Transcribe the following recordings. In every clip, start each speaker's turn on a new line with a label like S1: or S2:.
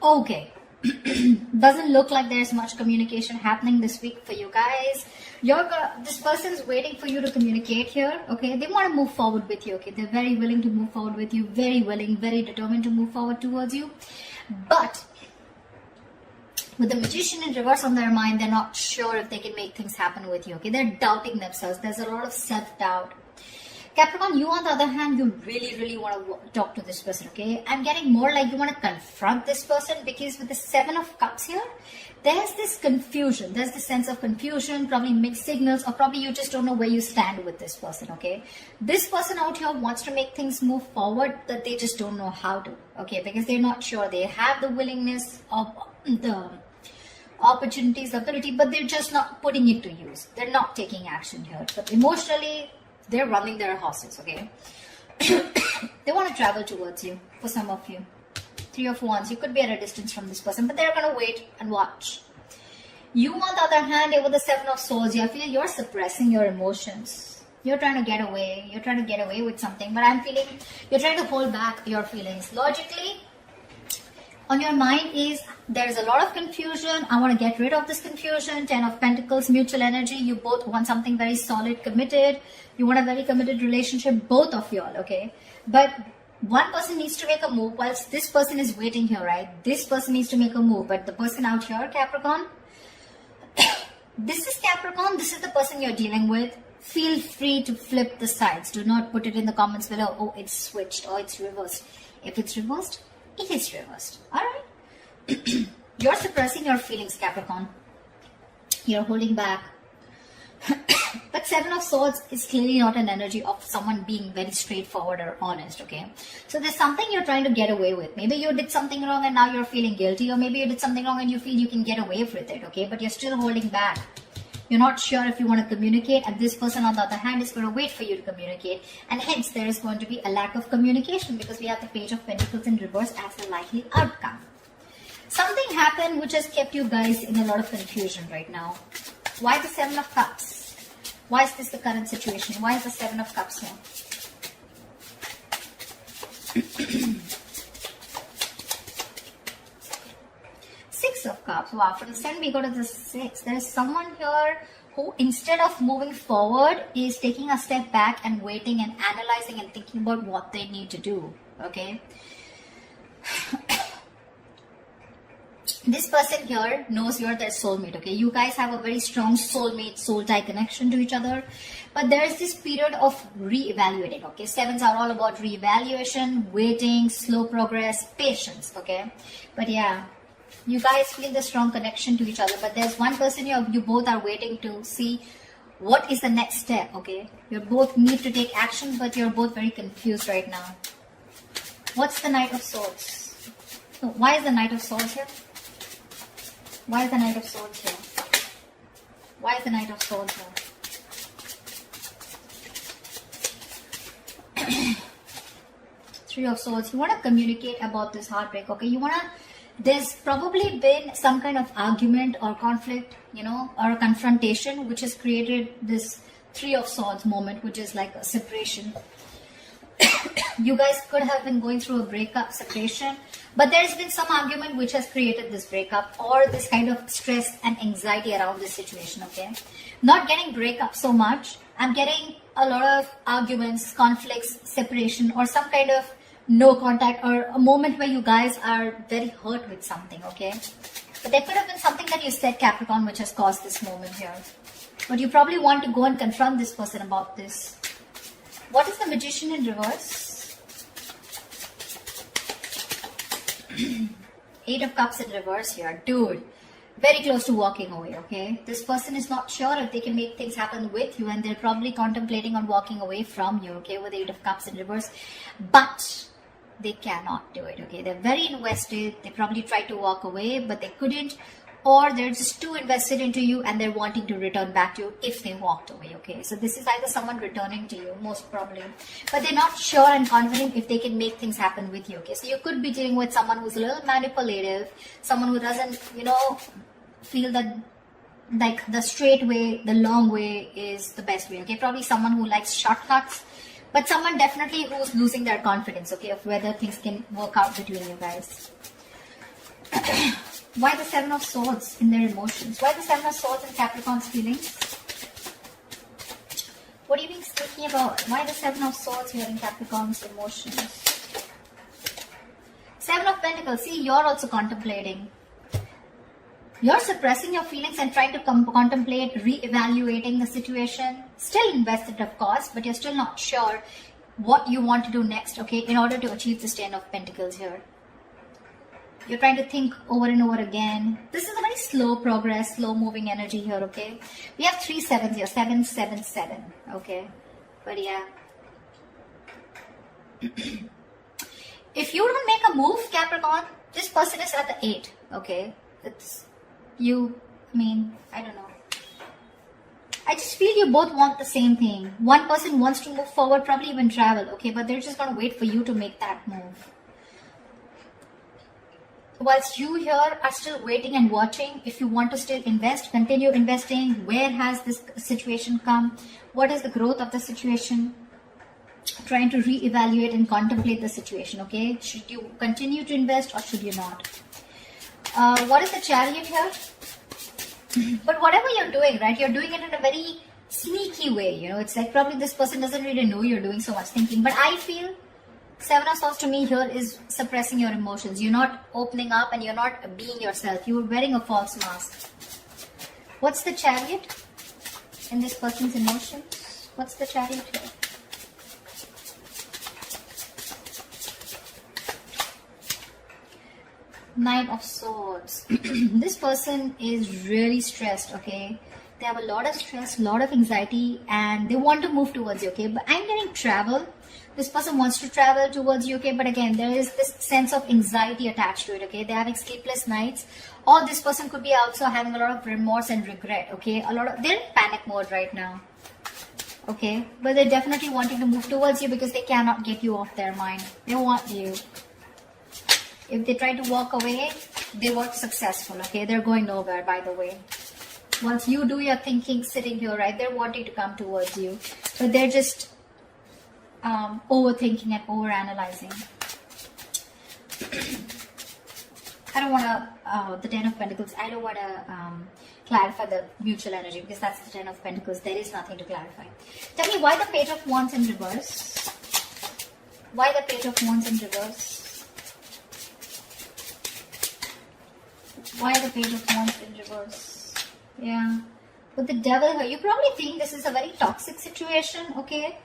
S1: Okay. Doesn't look like there's much communication happening this week for you guys. This person's waiting for you to communicate here. Okay, they want to move forward with you. Okay, they're very willing to move forward with you, very willing, very determined to move forward towards you. But with the Magician in reverse on their mind, they're not sure if they can make things happen with you. Okay, they're doubting themselves. There's a lot of self-doubt. Capricorn, you on the other hand, you really want to talk to this person, okay? I'm getting more like you want to confront this person, because with the Seven of Cups here, there's this confusion. There's this sense of confusion, probably mixed signals, or probably you just don't know where you stand with this person, okay? This person out here wants to make things move forward, but they just don't know how to, okay? Because they're not sure. They have the willingness of the opportunities, the ability, but they're just not putting it to use. They're not taking action here. But emotionally, they're running their horses, okay? They want to travel towards you, for some of you. Three of Wands, you could be at a distance from this person, but they're going to wait and watch. You, on the other hand, with the Seven of Swords, I feel you're suppressing your emotions. You're trying to get away. You're trying to get away with something, but I'm feeling you're trying to hold back your feelings. Logically, on your mind is there's a lot of confusion. I want to get rid of this confusion. Ten of Pentacles, mutual energy. You both want something very solid, committed. You want a very committed relationship, both of y'all, okay? But one person needs to make a move whilst this person is waiting here, right? This person needs to make a move, but the person out here, Capricorn, this is Capricorn. This is the person you're dealing with. Feel free to flip the sides. Do not put it in the comments below. Oh, it's switched or it's reversed. If it's reversed, it is reversed. All right. You're suppressing your feelings, Capricorn. You're holding back. But Seven of Swords is clearly not an energy of someone being very straightforward or honest, okay? So there's something you're trying to get away with. Maybe you did something wrong and now you're feeling guilty, or maybe you did something wrong and you feel you can get away with it, okay? But you're still holding back. You're not sure if you want to communicate, and this person on the other hand is going to wait for you to communicate, and hence there is going to be a lack of communication because we have the Page of Pentacles in reverse as a likely outcome. Something happened which has kept you guys in a lot of confusion right now. Why the Seven of Cups? Why is this the current situation? Why is the Seven of Cups here? Six of Cups. Wow, from the 7 we go to the 6. There is someone here who, instead of moving forward, is taking a step back and waiting and analyzing and thinking about what they need to do. Okay? This person here knows you're their soulmate, okay? You guys have a very strong soulmate, soul tie connection to each other. But there is this period of re-evaluating, okay? Sevens are all about re-evaluation, waiting, slow progress, patience, okay? But yeah, you guys feel the strong connection to each other. But there's one person you both are waiting to see what is the next step, okay? You both need to take action, but you're both very confused right now. What's the Knight of Swords? So why is the Knight of Swords here? Why is the Knight of Swords here? Why is the Knight of Swords here? Three of Swords. You want to communicate about this heartbreak, okay? You want to... There's probably been some kind of argument or conflict, you know, or a confrontation which has created this Three of Swords moment, which is like a separation. You guys could have been going through a breakup, separation, but there's been some argument which has created this breakup or this kind of stress and anxiety around this situation, okay? Not getting breakup so much. I'm getting a lot of arguments, conflicts, separation, or some kind of no contact, or a moment where you guys are very hurt with something, okay? But there could have been something that you said, Capricorn, which has caused this moment here. But you probably want to go and confront this person about this. What is the Magician in reverse? Eight of Cups in reverse here. Dude, very close to walking away, okay? This person is not sure if they can make things happen with you, and they're probably contemplating on walking away from you, okay, with the Eight of Cups in reverse. But they cannot do it, okay? They're very invested. They probably tried to walk away, but they couldn't. Or they're just too invested into you and they're wanting to return back to you if they walked away, okay? So this is either someone returning to you, most probably. But they're not sure and confident if they can make things happen with you, okay? So you could be dealing with someone who's a little manipulative, someone who doesn't, you know, feel that like the straight way, the long way is the best way, okay? Probably someone who likes shortcuts, but someone definitely who's losing their confidence, okay, of whether things can work out between you guys. Why the Seven of Swords in their emotions? Why the Seven of Swords in Capricorn's feelings? What are you being speaking about? Why the Seven of Swords here in Capricorn's emotions? Seven of Pentacles. See, you're also contemplating. You're suppressing your feelings and trying to contemplate, re-evaluating the situation. Still invested, of course, but you're still not sure what you want to do next, okay, in order to achieve this Ten of Pentacles here. You're trying to think over and over again. This is a very slow progress, slow moving energy here, okay? We have 3 sevens here, 7, 7, 7, okay? But yeah. If you don't make a move, Capricorn, this person is at the 8, okay? It's you, I mean, I don't know. I just feel you both want the same thing. One person wants to move forward, probably even travel, okay? But they're just going to wait for you to make that move. Whilst you here are still waiting and watching, if you want to still invest, continue investing. Where has this situation come? What is the growth of the situation? Trying to re-evaluate and contemplate the situation, okay? Should you continue to invest or should you not? What is the Chariot here? But whatever you're doing, right, you're doing it in a very sneaky way, you know. It's like probably this person doesn't really know you're doing so much thinking. But I feel Seven of Swords to me here is suppressing your emotions. You're not opening up and you're not being yourself. You're wearing a false mask. What's the Chariot in this person's emotions? What's the Chariot here? Nine of Swords. This person is really stressed, okay? They have a lot of stress, a lot of anxiety, and they want to move towards you, okay? But I'm getting travel. This person wants to travel towards you, okay? But again, there is this sense of anxiety attached to it, okay? They're having sleepless nights. Or this person could be also having a lot of remorse and regret, okay? They're in panic mode right now, okay? But they're definitely wanting to move towards you because they cannot get you off their mind. They want you. If they try to walk away, they weren't successful, okay? They're going nowhere, by the way. Once you do your thinking sitting here, right, they're wanting to come towards you. But they're just overthinking and overanalyzing. I don't want to, the Ten of Pentacles, I don't want to clarify the mutual energy because that's the Ten of Pentacles. There is nothing to clarify. Tell me why the Page of Wands in reverse? Why the Page of Wands in reverse? Why the Page of Wands in reverse? Yeah. With the Devil here, you probably think this is a very toxic situation, okay?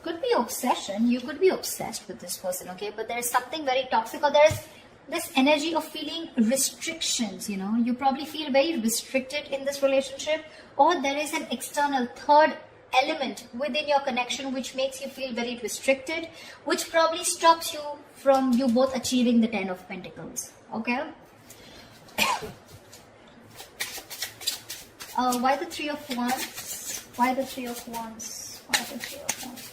S1: Could be obsession. You could be obsessed with this person, okay? But there's something very toxic, or there's this energy of feeling restrictions, you know? You probably feel very restricted in this relationship, or there is an external third element within your connection which makes you feel very restricted, which probably stops you from you both achieving the Ten of Pentacles, okay? Why the Three of Wands? Why the Three of Wands? Why the Three of Wands?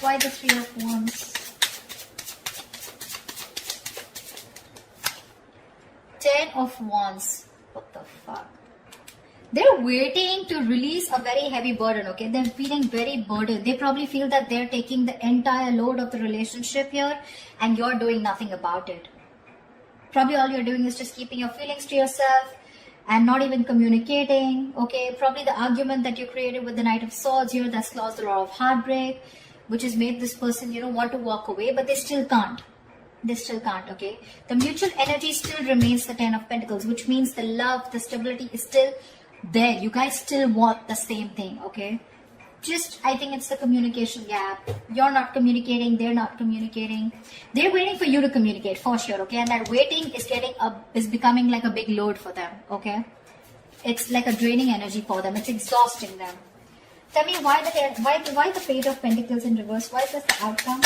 S1: Why the Three of Wands? Ten of Wands. What the fuck? They're waiting to release a very heavy burden, okay? They're feeling very burdened. They probably feel that they're taking the entire load of the relationship here and you're doing nothing about it. Probably all you're doing is just keeping your feelings to yourself and not even communicating, okay? Probably the argument that you created with the Knight of Swords here that's caused a lot of heartbreak, which has made this person, you know, want to walk away, but they still can't. They still can't, okay? The mutual energy still remains the Ten of Pentacles, which means the love, the stability is still there. You guys still want the same thing, okay? Just, I think it's the communication gap. You're not communicating, they're not communicating. They're waiting for you to communicate, for sure, okay? And that waiting is becoming like a big load for them, okay? It's like a draining energy for them. It's exhausting them. Tell me why the Page of Pentacles in reverse? Why is this the outcome?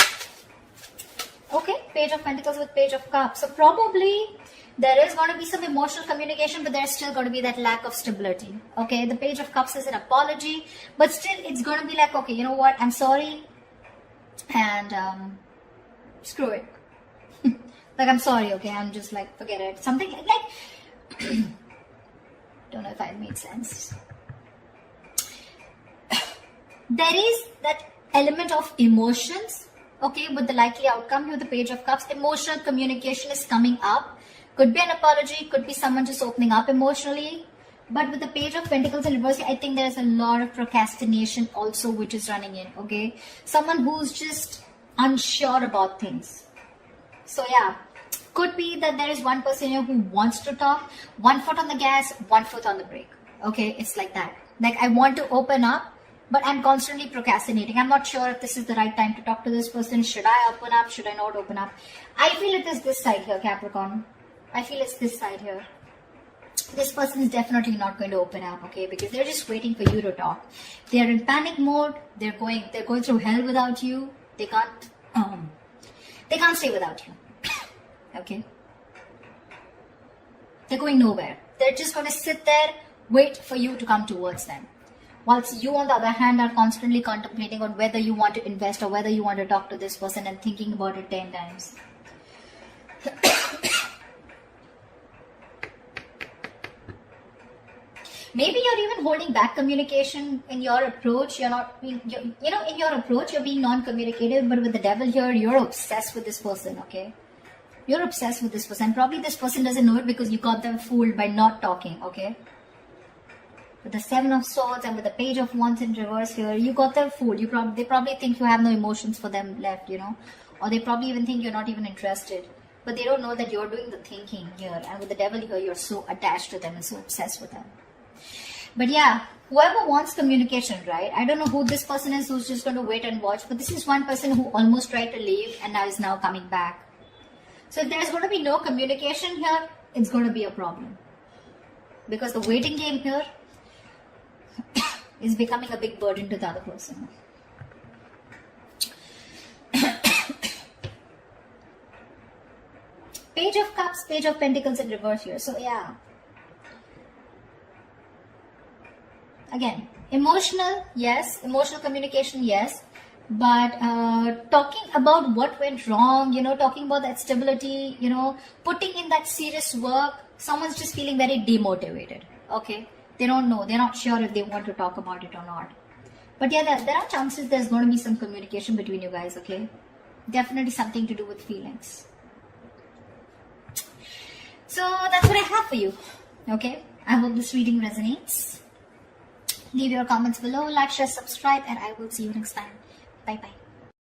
S1: Okay, Page of Pentacles with Page of Cups. So probably there is going to be some emotional communication, but there's still going to be that lack of stability. Okay, the Page of Cups is an apology, but still it's going to be like, okay, you know what, I'm sorry, and screw it. Like, I'm sorry, okay, I'm just like, forget it. Something like, don't know if I made sense. there is that element of emotions, okay, with the likely outcome here, the Page of Cups. Emotional communication is coming up. Could be an apology, could be someone just opening up emotionally. But with the Page of Pentacles in reverse, I think there's a lot of procrastination also which is running in, okay? Someone who's just unsure about things. So yeah, could be that there is one person here who wants to talk, 1 foot on the gas, 1 foot on the brake, okay? It's like that. Like, I want to open up, but I'm constantly procrastinating. I'm not sure if this is the right time to talk to this person. Should I open up? Should I not open up? I feel it is this side here, Capricorn. I feel it's this side here. This person is definitely not going to open up, okay? Because they're just waiting for you to talk. They're in panic mode. They're going through hell without you. They can't stay without you. Okay? They're going nowhere. They're just going to sit there, wait for you to come towards them. Whilst you, on the other hand, are constantly contemplating on whether you want to invest or whether you want to talk to this person and thinking about it 10 times. Maybe you're even holding back communication in your approach. You're not, in your approach, you're being non-communicative, but with the devil here, you're obsessed with this person, okay? You're obsessed with this person. Probably this person doesn't know it because you got them fooled by not talking, okay? With the 7 of Swords and with the Page of Wands in reverse here, you got them fooled. They probably think you have no emotions for them left, or they probably even think you're not even interested. But they don't know that you're doing the thinking here. And with the devil here, you're so attached to them and so obsessed with them. But yeah, whoever wants communication, right? I don't know who this person is who's just going to wait and watch. But this is one person who almost tried to leave and now is now coming back. So if there's going to be no communication here, it's going to be a problem. Because the waiting game here is becoming a big burden to the other person. Page of Cups, Page of Pentacles in reverse here. So yeah. Again, emotional, yes. Emotional communication, yes. But talking about what went wrong, talking about that stability, putting in that serious work, someone's just feeling very demotivated, okay? They don't know. They're not sure if they want to talk about it or not. But yeah, there are chances there's going to be some communication between you guys, okay? Definitely something to do with feelings. So that's what I have for you, okay? I hope this reading resonates. Leave your comments below, like, share, subscribe, and I will see you next time. Bye-bye.